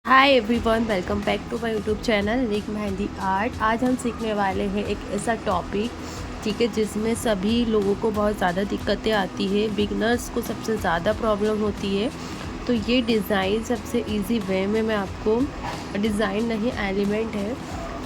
Hi everyone, welcome back to my YouTube channel Rik Mehndi art. आज हम सीखने वाले हैं एक ऐसा टॉपिक, ठीक है, जिसमें सभी लोगों को बहुत ज़्यादा दिक्कतें आती है। बिगनर्स को सबसे ज़्यादा प्रॉब्लम होती है। तो ये डिज़ाइन सबसे इजी वे में मैं आपको, डिज़ाइन नहीं एलिमेंट है,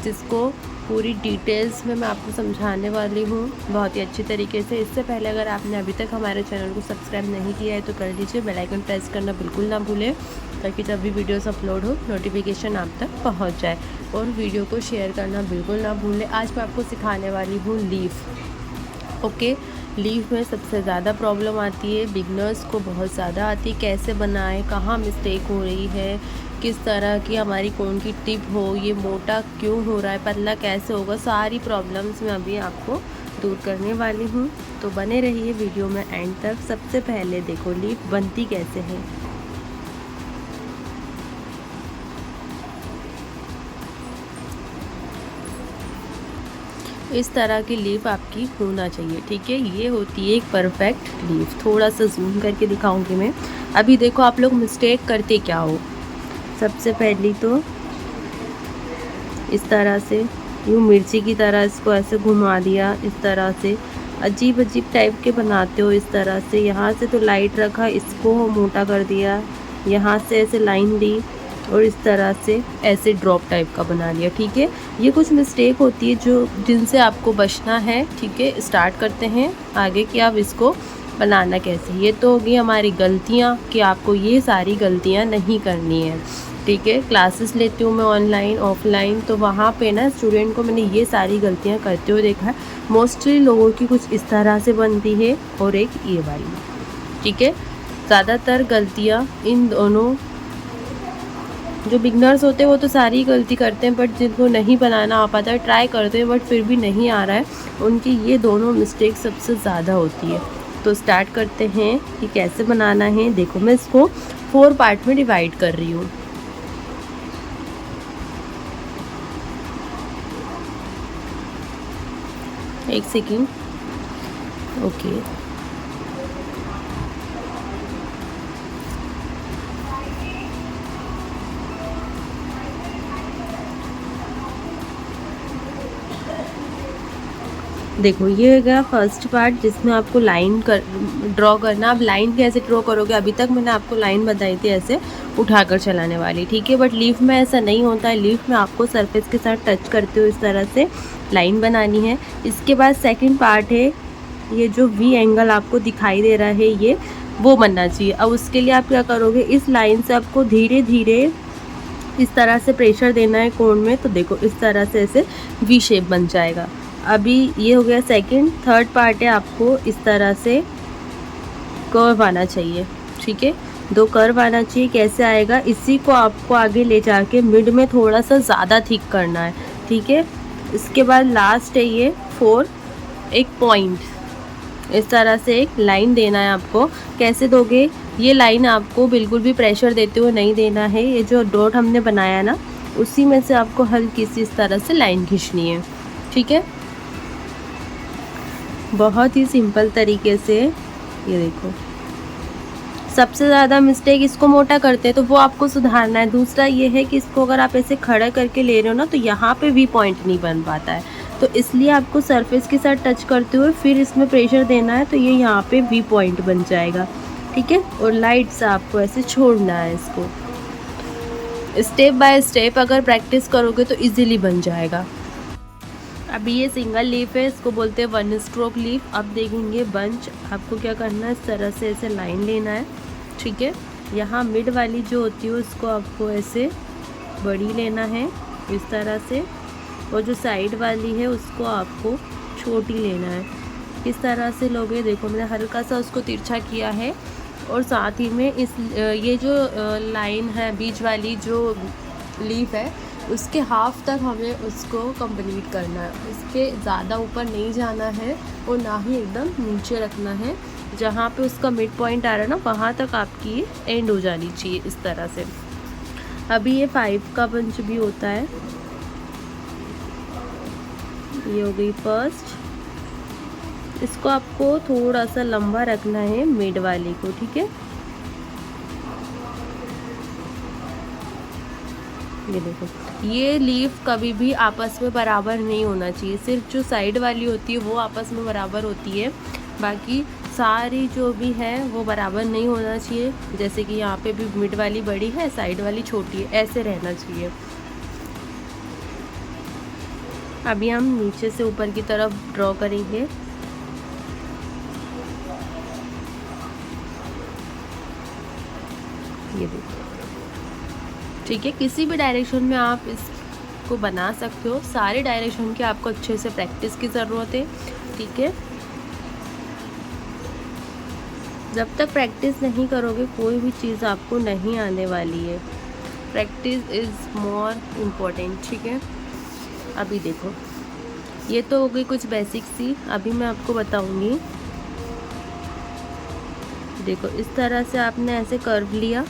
जिसको पूरी डिटेल्स में मैं आपको समझाने वाली हूँ बहुत ही अच्छी तरीके से। इससे पहले अगर आपने अभी तक हमारे चैनल को सब्सक्राइब नहीं किया है तो कर लीजिए, बेल आइकन प्रेस करना बिल्कुल ना भूलें, ताकि जब भी वीडियोस अपलोड हो नोटिफिकेशन आप तक पहुंच जाए। और वीडियो को शेयर करना बिल्कुल ना भूलें। आज मैं आपको सिखाने वाली हूँ लीफ। ओके, लीफ में सबसे ज़्यादा प्रॉब्लम आती है, बिगनर्स को बहुत ज़्यादा आती है। कैसे बनाएं, कहाँ मिस्टेक हो रही है, किस तरह की हमारी कौन की टिप हो, ये मोटा क्यों हो रहा है, पतला कैसे होगा, सारी प्रॉब्लम्स मैं अभी आपको दूर करने वाली हूँ। तो बने रहिए वीडियो में एंड तक। सबसे पहले देखो लीफ बनती कैसे है। इस तरह की लीफ आपकी होना चाहिए, ठीक है। ये होती है एक परफेक्ट लीफ। थोड़ा सा जूम करके दिखाऊंगी मैं। अभी देखो आप लोग मिस्टेक करते क्या हो। सबसे पहली तो इस तरह से यूँ मिर्ची की तरह इसको ऐसे घुमा दिया, इस तरह से अजीब अजीब टाइप के बनाते हो। इस तरह से यहाँ से तो लाइट रखा, इसको मोटा कर दिया, यहाँ से ऐसे लाइन दी और इस तरह से ऐसे ड्रॉप टाइप का बना लिया, ठीक है। ये कुछ मिस्टेक होती है जो जिनसे आपको बचना है, ठीक है। स्टार्ट करते हैं आगे कि आप इसको बनाना कैसे। ये तो होगी हमारी गलतियाँ कि आपको ये सारी गलतियाँ नहीं करनी है, ठीक है। क्लासेस लेती हूँ मैं ऑनलाइन ऑफलाइन, तो वहाँ पे ना स्टूडेंट को मैंने ये सारी गलतियाँ करते हुए देखा है। मोस्टली लोगों की कुछ इस तरह से बनती है और एक ये वाली, ठीक है। ज़्यादातर गलतियाँ इन दोनों, जो बिगनर्स होते हैं वो तो सारी गलती करते हैं, बट जिनको नहीं बनाना आ पाता है, ट्राई करते हैं बट फिर भी नहीं आ रहा है, उनकी ये दोनों मिस्टेक सबसे ज़्यादा होती है। तो स्टार्ट करते हैं कि कैसे बनाना है। देखो मैं इसको 4 पार्ट में डिवाइड कर रही हूँ। एक सेकेंड, ओके। देखो ये हो गया फर्स्ट पार्ट, जिसमें आपको लाइन ड्रॉ करना। अब लाइन कैसे ड्रॉ करोगे, अभी तक मैंने आपको लाइन बताई थी ऐसे उठाकर चलाने वाली, ठीक है। बट लीफ में ऐसा नहीं होता है। लीफ में आपको सरफेस के साथ टच करते हुए इस तरह से लाइन बनानी है। इसके बाद सेकंड पार्ट है, ये जो वी एंगल आपको दिखाई दे रहा है ये वो बनना चाहिए। अब उसके लिए आप क्या करोगे, इस लाइन से आपको धीरे धीरे इस तरह से प्रेशर देना है कोण में। तो देखो इस तरह से ऐसे वी शेप बन जाएगा। अभी ये हो गया सेकंड। थर्ड पार्ट है, आपको इस तरह से कर्व आना चाहिए, ठीक है। 2 कर्व आना चाहिए। कैसे आएगा, इसी को आपको आगे ले जाके मिड में थोड़ा सा ज़्यादा थिक करना है, ठीक है। इसके बाद लास्ट है ये 4, एक पॉइंट, इस तरह से एक लाइन देना है आपको। कैसे दोगे, ये लाइन आपको बिल्कुल भी प्रेशर देते हुए नहीं देना है। ये जो डॉट हमने बनाया ना, उसी में से आपको हल्की सी इस तरह से लाइन खींचनी है, ठीक है। बहुत ही सिंपल तरीके से। ये देखो सबसे ज़्यादा मिस्टेक इसको मोटा करते हैं, तो वो आपको सुधारना है। दूसरा ये है कि इसको अगर आप ऐसे खड़ा करके ले रहे हो ना, तो यहाँ पे वी पॉइंट नहीं बन पाता है। तो इसलिए आपको सरफेस के साथ टच करते हुए फिर इसमें प्रेशर देना है, तो ये यहाँ पे वी पॉइंट बन जाएगा, ठीक है। और लाइट से आपको ऐसे छोड़ना है इसको। स्टेप बाय स्टेप अगर प्रैक्टिस करोगे तो इजीली बन जाएगा। अभी ये सिंगल लीफ है, इसको बोलते हैं 1 स्ट्रोक लीफ। अब देखेंगे बंच। आपको क्या करना है, इस तरह से ऐसे लाइन लेना है, ठीक है। यहाँ मिड वाली जो होती है उसको आपको ऐसे बड़ी लेना है इस तरह से, और जो साइड वाली है उसको आपको छोटी लेना है। इस तरह से लोगे। देखो मैंने हल्का सा उसको तिरछा किया है, और साथ ही में इस ये जो लाइन है बीच वाली जो लीफ है, उसके हाफ तक हमें उसको कंप्लीट करना है। इसके ज़्यादा ऊपर नहीं जाना है और ना ही एकदम नीचे रखना है। जहाँ पे उसका मिड पॉइंट आ रहा है ना, वहाँ तक आपकी एंड हो जानी चाहिए इस तरह से। अभी ये 5 का बंच भी होता है। ये हो गई फर्स्ट। इसको आपको थोड़ा सा लंबा रखना है, मिड वाली को, ठीक है। ये देखो, ये लीफ कभी भी आपस में बराबर नहीं होना चाहिए, सिर्फ जो साइड वाली होती है वो आपस में बराबर होती है, बाकी सारी जो भी है वो बराबर नहीं होना चाहिए। जैसे कि यहाँ पे भी मिड वाली बड़ी है, साइड वाली छोटी है, ऐसे रहना चाहिए। अभी हम नीचे से ऊपर की तरफ ड्रॉ करेंगे। ये देखो, ठीक है, किसी भी डायरेक्शन में आप इसको बना सकते हो, सारे डायरेक्शन की आपको अच्छे से प्रैक्टिस की ज़रूरत है, ठीक है। जब तक प्रैक्टिस नहीं करोगे कोई भी चीज़ आपको नहीं आने वाली है। प्रैक्टिस इज़ मोर इम्पोर्टेंट, ठीक है। अभी देखो, ये तो हो गई कुछ बेसिक सी, अभी मैं आपको बताऊंगी। देखो, इस तरह से आपने ऐसे कर्व लिया।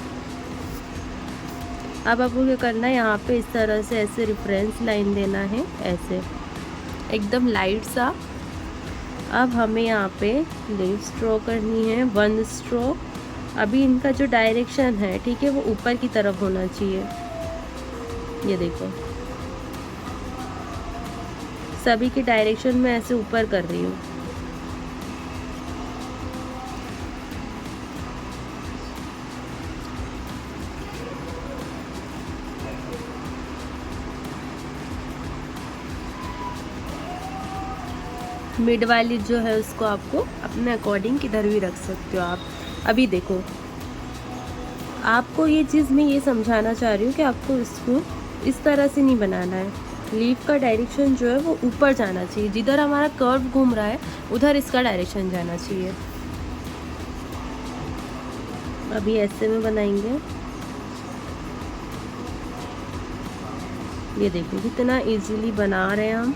अब आपको क्या करना है, यहाँ पे इस तरह से ऐसे रेफरेंस लाइन देना है, ऐसे एकदम लाइट सा। अब हमें यहाँ पे लीव्स ड्रॉ करनी है, 1 स्ट्रोक। अभी इनका जो डायरेक्शन है, ठीक है, वो ऊपर की तरफ होना चाहिए। ये देखो, सभी की डायरेक्शन में ऐसे ऊपर कर रही हूँ। मिड वाली जो है उसको आपको अपने अकॉर्डिंग किधर भी रख सकते हो आप। अभी देखो, आपको ये चीज़ मैं ये समझाना चाह रही हूँ कि आपको इसको इस तरह से नहीं बनाना है। लीफ का डायरेक्शन जो है वो ऊपर जाना चाहिए, जिधर हमारा कर्व घूम रहा है उधर इसका डायरेक्शन जाना चाहिए। अभी ऐसे में बनाएंगे। ये देखो कितना इजीली बना रहे हैं हम।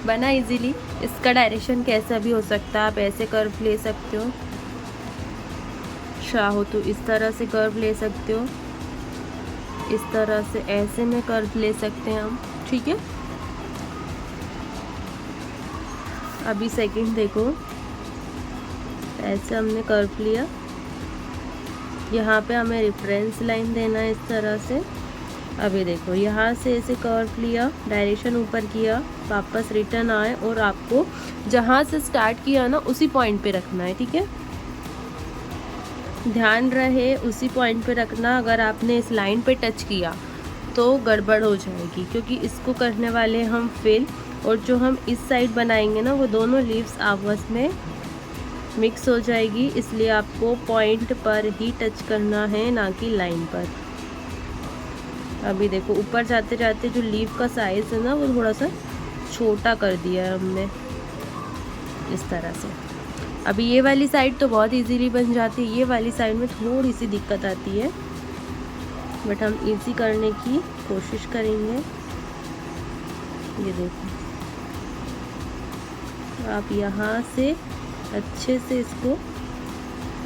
बना इजीली। इसका डायरेक्शन कैसा भी हो सकता है, आप ऐसे कर्व ले सकते हो, चाहो तो इस तरह से कर्व ले सकते हो, इस तरह से ऐसे में कर्व ले सकते हैं हम, ठीक है। अभी सेकंड देखो, ऐसे हमने कर्व लिया, यहाँ पे हमें रेफरेंस लाइन देना है इस तरह से। अभी देखो, यहाँ से ऐसे कर्व लिया, डायरेक्शन ऊपर किया, वापस रिटर्न आए और आपको जहाँ से स्टार्ट किया ना उसी पॉइंट पे रखना है, ठीक है। ध्यान रहे उसी पॉइंट पे रखना। अगर आपने इस लाइन पे टच किया तो गड़बड़ हो जाएगी, क्योंकि इसको करने वाले हम फिल, और जो हम इस साइड बनाएंगे ना वो दोनों लीव्स आपस में मिक्स हो जाएगी, इसलिए आपको पॉइंट पर ही टच करना है, ना कि लाइन पर। अभी देखो, ऊपर जाते जाते जो लीफ का साइज़ है ना वो थोड़ा सा छोटा कर दिया है हमने, इस तरह से। अभी ये वाली साइड तो बहुत इजीली बन जाती है, ये वाली साइड में थोड़ी सी दिक्कत आती है, बट हम इजी करने की कोशिश करेंगे। ये देखो, आप यहाँ से अच्छे से इसको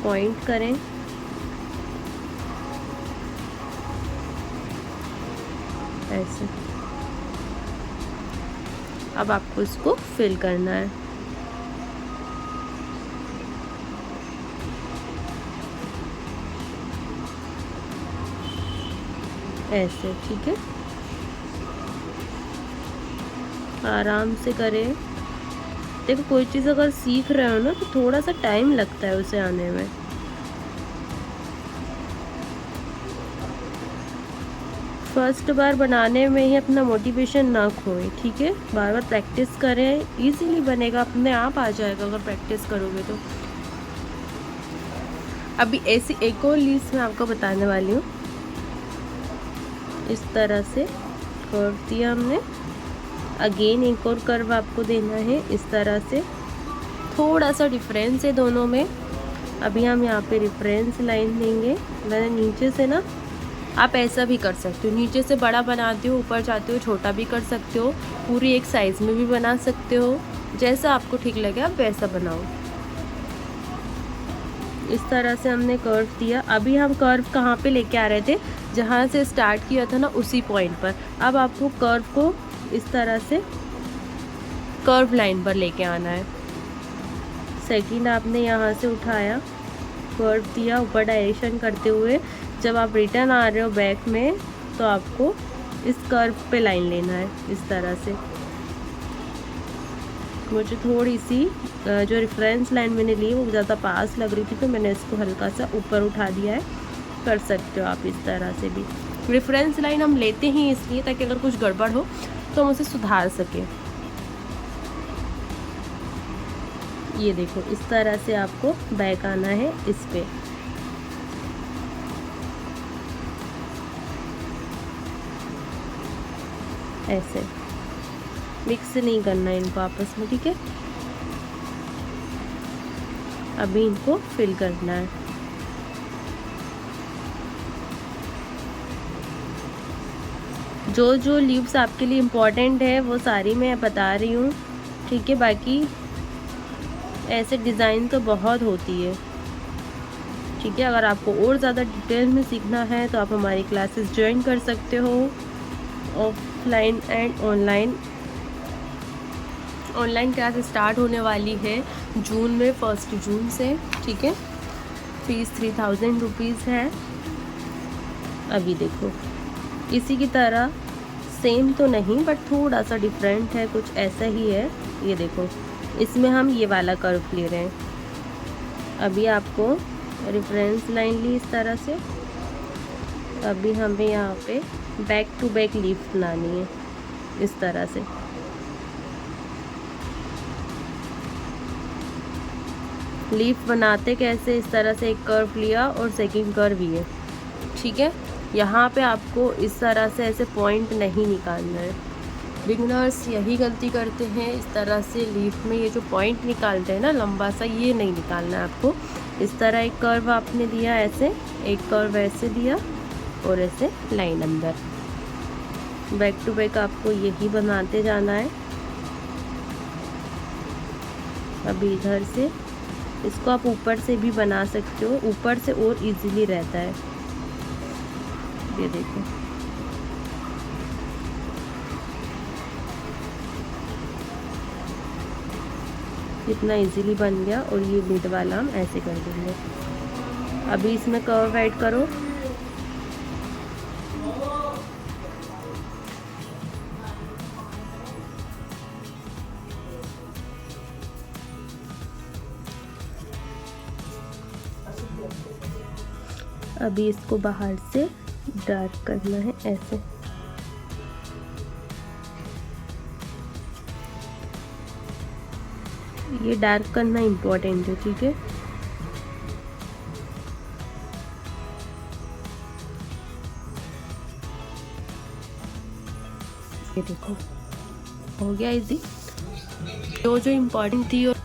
पॉइंट करें, ऐसे। अब आपको इसको फिल करना है, ऐसे, ठीक है। आराम से करें। देखो, कोई चीज़ अगर सीख रहे हो ना तो थोड़ा सा टाइम लगता है उसे आने में। फर्स्ट बार बनाने में ही अपना मोटिवेशन ना खोएं, ठीक है। बार बार प्रैक्टिस करें, इजीली बनेगा, अपने आप आ जाएगा अगर प्रैक्टिस करोगे तो। अभी ऐसी एक और लीव्स मैं आपको बताने वाली हूँ। इस तरह से कर्व दिया हमने, अगेन एक और कर्व आपको देना है इस तरह से। थोड़ा सा डिफरेंस है दोनों में। अभी हम यहाँ पे रेफरेंस लाइन देंगे। मैंने नीचे से ना, आप ऐसा भी कर सकते हो, नीचे से बड़ा बनाते हो, ऊपर जाते हो छोटा भी कर सकते हो, पूरी एक साइज़ में भी बना सकते हो, जैसा आपको ठीक लगे आप वैसा बनाओ। इस तरह से हमने कर्व दिया। अभी हम कर्व कहाँ पे लेके आ रहे थे, जहाँ से स्टार्ट किया था ना उसी पॉइंट पर। अब आपको कर्व को इस तरह से कर्व लाइन पर लेके आना है, सेकंड आपने यहाँ से उठाया, कर्व दिया ऊपर डायरेक्शन करते हुए। जब आप रिटर्न आ रहे हो बैक में तो आपको इस कर्व पे लाइन लेना है इस तरह से। मुझे थोड़ी सी जो रेफरेंस लाइन मैंने ली वो ज़्यादा पास लग रही थी तो मैंने इसको हल्का सा ऊपर उठा दिया है। कर सकते हो आप इस तरह से भी। रेफरेंस लाइन हम लेते ही इसलिए ताकि अगर कुछ गड़बड़ हो तो हम उसे सुधार सकें। ये देखो इस तरह से आपको बैक आना है इस पे। ऐसे मिक्स नहीं करना है इनको आपस में, ठीक है। अभी इनको फिल करना है। जो जो लीव्स आपके लिए इम्पोर्टेंट है वो सारी मैं बता रही हूँ, ठीक है। बाकी ऐसे डिज़ाइन तो बहुत होती है, ठीक है। अगर आपको और ज़्यादा डिटेल में सीखना है तो आप हमारी क्लासेस ज्वाइन कर सकते हो, offline and online. Online class start होने वाली है जून में, 1 जून से, ठीक है। फीस 3000 रुपीज़ है। अभी देखो इसी की तरह सेम तो नहीं बट थोड़ा सा डिफरेंट है, कुछ ऐसा ही है। ये देखो इसमें हम ये वाला कर्व ले रहे हैं। अभी आपको रेफरेंस लाइन ली इस तरह से। अभी हमें यहाँ पे बैक टू बैक लीफ बनानी है इस तरह से। लीफ बनाते कैसे, इस तरह से एक कर्व लिया और सेकंड कर्व ये, ठीक है। यहाँ पे आपको इस तरह से ऐसे पॉइंट नहीं निकालना है। बिगिनर्स यही गलती करते हैं, इस तरह से लीफ में ये जो पॉइंट निकालते हैं ना लंबा सा, ये नहीं निकालना है आपको। इस तरह एक कर्व आपने दिया ऐसे, एक कर्व ऐसे दिया और ऐसे लाइन अंदर। बैक टू बैक आपको यही बनाते जाना है। अभी इधर से इसको आप ऊपर से भी बना सकते हो, ऊपर से और इजीली रहता है। ये देखो कितना इजीली बन गया। और ये मिड वाला हम ऐसे कर देंगे। अभी इसमें कर्व ऐड करो। अभी इसको बाहर से डार्क करना है ऐसे। ये डार्क करना इम्पोर्टेंट है, ठीक है। ये देखो हो गया इजी। जो जो इम्पोर्टेंट थी और